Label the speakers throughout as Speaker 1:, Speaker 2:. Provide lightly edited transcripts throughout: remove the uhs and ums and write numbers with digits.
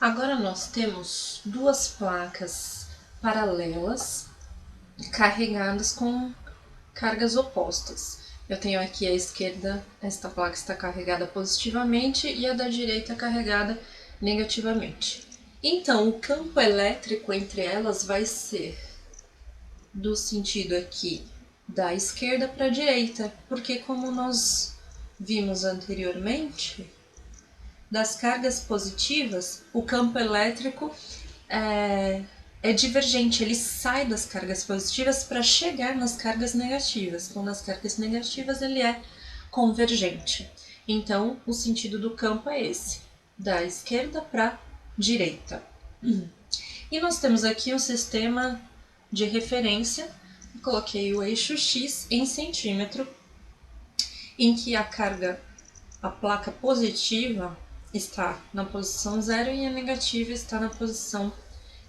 Speaker 1: Agora nós temos duas placas paralelas carregadas com cargas opostas. Eu tenho aqui à esquerda, esta placa está carregada positivamente e a da direita carregada negativamente. Então, o campo elétrico entre elas vai ser do sentido aqui da esquerda para a direita, porque como nós vimos anteriormente, das cargas positivas, o campo elétrico é divergente, ele sai das cargas positivas para chegar nas cargas negativas. Então, nas cargas negativas, ele é convergente. Então, o sentido do campo é esse, da esquerda para a direita. E nós temos aqui um sistema de referência. Eu coloquei o eixo X em centímetro, em que a placa positiva está na posição 0 e a negativa está na posição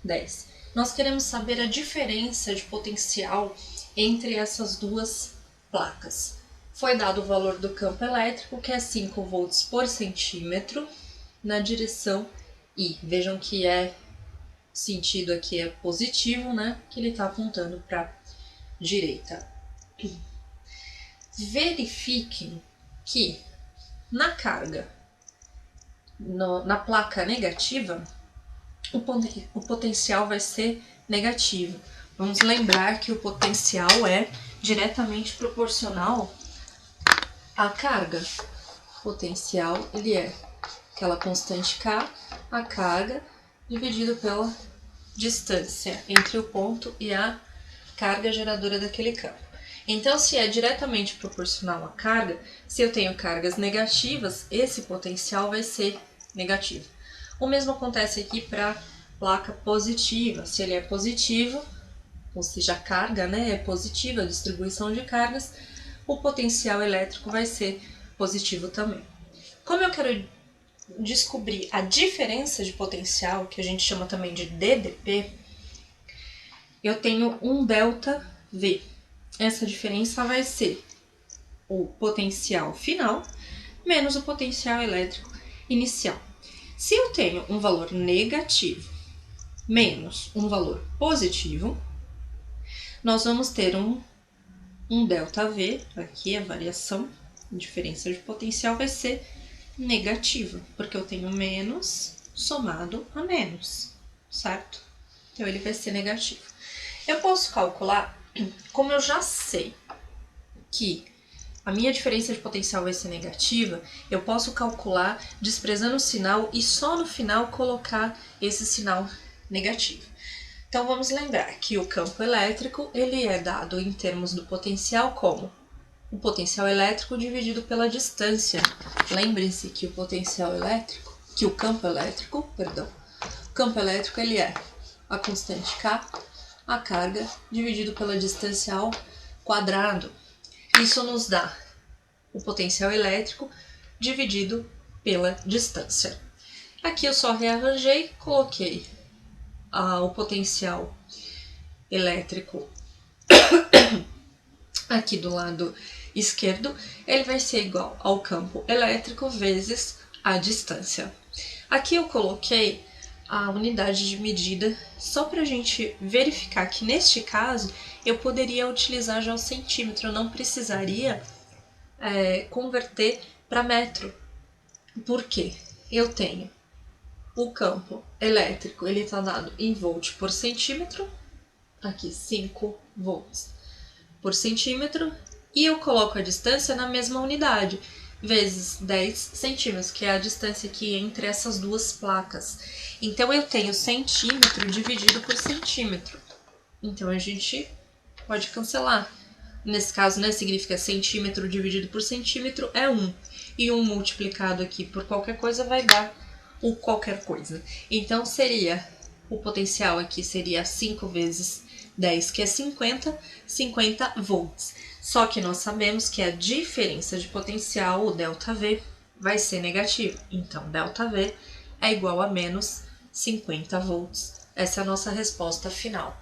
Speaker 1: 10. Nós queremos saber a diferença de potencial entre essas duas placas. Foi dado o valor do campo elétrico, que é 5 volts por centímetro, na direção I. Vejam que sentido aqui é positivo, né? Que ele está apontando para a direita. Verifiquem que na carga, na placa negativa, o potencial vai ser negativo. Vamos lembrar que o potencial é diretamente proporcional à carga. O potencial ele é aquela constante K, a carga, dividido pela distância entre o ponto e a carga geradora daquele campo. Então, se é diretamente proporcional à carga, se eu tenho cargas negativas, esse potencial vai ser negativo. O mesmo acontece aqui para a placa positiva. Se ele é positivo, ou seja, a carga é positiva, a distribuição de cargas, o potencial elétrico vai ser positivo também. Como eu quero descobrir a diferença de potencial, que a gente chama também de DDP, eu tenho um ΔV. Essa diferença vai ser o potencial final menos o potencial elétrico inicial. Se eu tenho um valor negativo menos um valor positivo, nós vamos ter um ΔV, aqui a variação, a diferença de potencial vai ser negativa, porque eu tenho menos somado a menos, certo? Então ele vai ser negativo. Eu posso calcular, como eu já sei que a minha diferença de potencial vai ser negativa, eu posso calcular desprezando o sinal e só no final colocar esse sinal negativo. Então vamos lembrar que o campo elétrico ele é dado em termos do potencial como o potencial elétrico dividido pela distância. Lembre-se que o campo elétrico ele é a constante K, a carga, dividido pela distância ao quadrado. Isso nos dá o potencial elétrico dividido pela distância. Aqui eu só rearranjei, coloquei o potencial elétrico aqui do lado esquerdo, ele vai ser igual ao campo elétrico vezes a distância. Aqui eu coloquei a unidade de medida só para a gente verificar que neste caso eu poderia utilizar já o centímetro, eu não precisaria converter para metro. Por quê? Eu tenho o campo elétrico, ele está dado em volt por centímetro, aqui 5 volts por centímetro, e eu coloco a distância na mesma unidade, vezes 10 centímetros, que é a distância aqui entre essas duas placas. Então, eu tenho centímetro dividido por centímetro. Então, a gente pode cancelar. Nesse caso, significa centímetro dividido por centímetro é 1. E 1 multiplicado aqui por qualquer coisa vai dar o qualquer coisa. Então, o potencial aqui seria 5 vezes 10, que é 50 volts. Só que nós sabemos que a diferença de potencial, o ΔV, vai ser negativo. Então, ΔV é igual a menos 50 volts. Essa é a nossa resposta final.